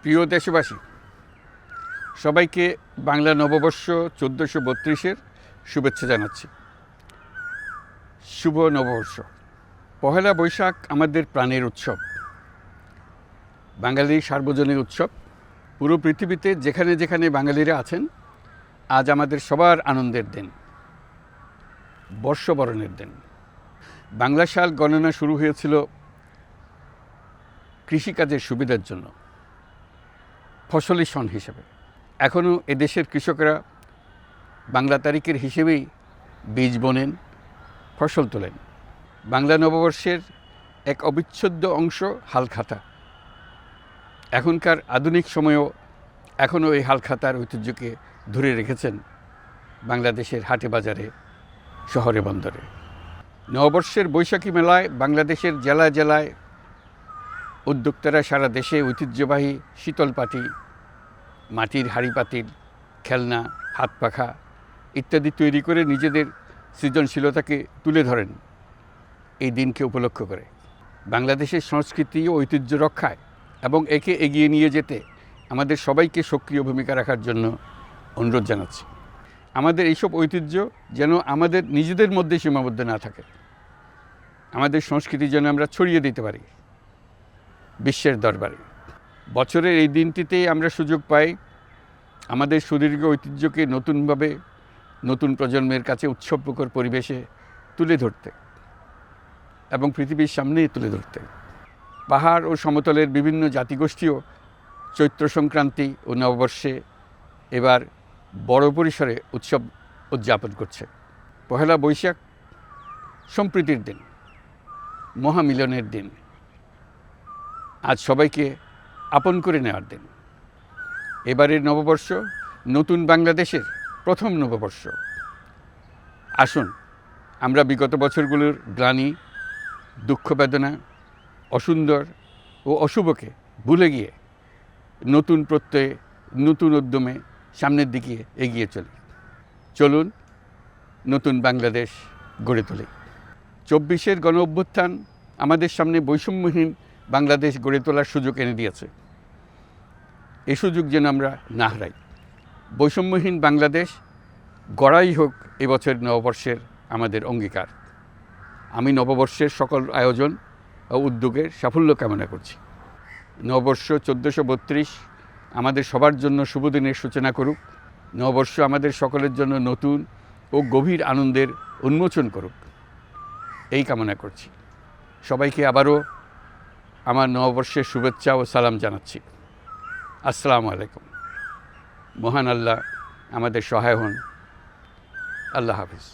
প্রিয় দেশবাসী, সবাইকে বাংলা নববর্ষ 1432-এর শুভেচ্ছা জানাচ্ছি। শুভ নববর্ষ। পহেলা বৈশাখ আমাদের প্রাণের উৎসব, বাঙালির সার্বজনীন উৎসব। পুরো পৃথিবীতে যেখানে যেখানে বাঙালিরা আছেন, আজ আমাদের সবার আনন্দের দিন, বর্ষবরণের দিন। বাংলা সাল গণনা শুরু হয়েছিল কৃষিকাজের সুবিধার জন্য, ফসলি সন হিসেবে। এখনও এদেশের কৃষকরা বাংলা তারিখের হিসেবেই বীজ বোনেন, ফসল তোলেন। বাংলা নববর্ষের এক অবিচ্ছেদ্য অংশ হালখাতা। এখনকার আধুনিক সময়েও এখনও এই হালখাতার ঐতিহ্যকে ধরে রেখেছেন বাংলাদেশের হাটে বাজারে, শহরে বন্দরে। নববর্ষের বৈশাখী মেলায় বাংলাদেশের জেলায় জেলায় উদ্যোক্তারা সারা দেশে ঐতিহ্যবাহী শীতল পাটি, মাটির হাঁড়ি পাতিল, খেলনা, হাত পাখা ইত্যাদি তৈরি করে নিজেদের সৃজনশীলতাকে তুলে ধরেন এই দিনকে উপলক্ষ করে। বাংলাদেশের সংস্কৃতি ও ঐতিহ্য রক্ষায় এবং একে এগিয়ে নিয়ে যেতে আমাদের সবাইকে সক্রিয় ভূমিকা রাখার জন্য অনুরোধ জানাচ্ছি। আমাদের এইসব ঐতিহ্য যেন আমাদের নিজেদের মধ্যে সীমাবদ্ধ না থাকে, আমাদের সংস্কৃতি যেন আমরা ছড়িয়ে দিতে পারি বিশ্বের দরবারে। বছরের এই দিনটিতেই আমরা সুযোগ পাই আমাদের সুদীর্ঘ ঐতিহ্যকে নতুনভাবে নতুন প্রজন্মের কাছে উৎসবমুখর পরিবেশে তুলে ধরতে এবং পৃথিবীর সামনেই তুলে ধরতে। পাহাড় ও সমতলের বিভিন্ন জাতিগোষ্ঠীও চৈত্র সংক্রান্তি ও নববর্ষে এবার বড় পরিসরে উৎসব উদযাপন করছে। পহেলা বৈশাখ সম্প্রীতির দিন, মহামিলনের দিন, আজ সবাইকে আপন করে নেওয়ার দিন। এবারের নববর্ষ নতুন বাংলাদেশের প্রথম নববর্ষ। আসুন আমরা বিগত বছরগুলোর গ্লানি, দুঃখ বেদনা, অসুন্দর ও অশুভকে ভুলে গিয়ে নতুন প্রত্যয়ে, নতুন উদ্যমে সামনের দিকে এগিয়ে চলুন নতুন বাংলাদেশ গড়ে তুলি। 24-এর গণ অভ্যুত্থান আমাদের সামনে বৈষম্যহীন বাংলাদেশ গড়ে তোলার সুযোগ এনে দিয়েছে। এই সুযোগ যেন আমরা না হারাই। বৈষম্যহীন বাংলাদেশ গড়াই হোক এবছর নববর্ষের আমাদের অঙ্গীকার। আমি নববর্ষের সকল আয়োজন ও উদ্যোগের সাফল্য কামনা করছি। নববর্ষ 1432 আমাদের সবার জন্য শুভদিনের সূচনা করুক। নববর্ষ আমাদের সকলের জন্য নতুন ও গভীর আনন্দের উন্মোচন করুক, এই কামনা করছি। সবাইকে আবারও আমার নববর্ষের শুভেচ্ছা ও সালাম জানাচ্ছি। আসসালামু আলাইকুম। মহান আল্লাহ আমাদের সহায় হন। আল্লাহ হাফিজ।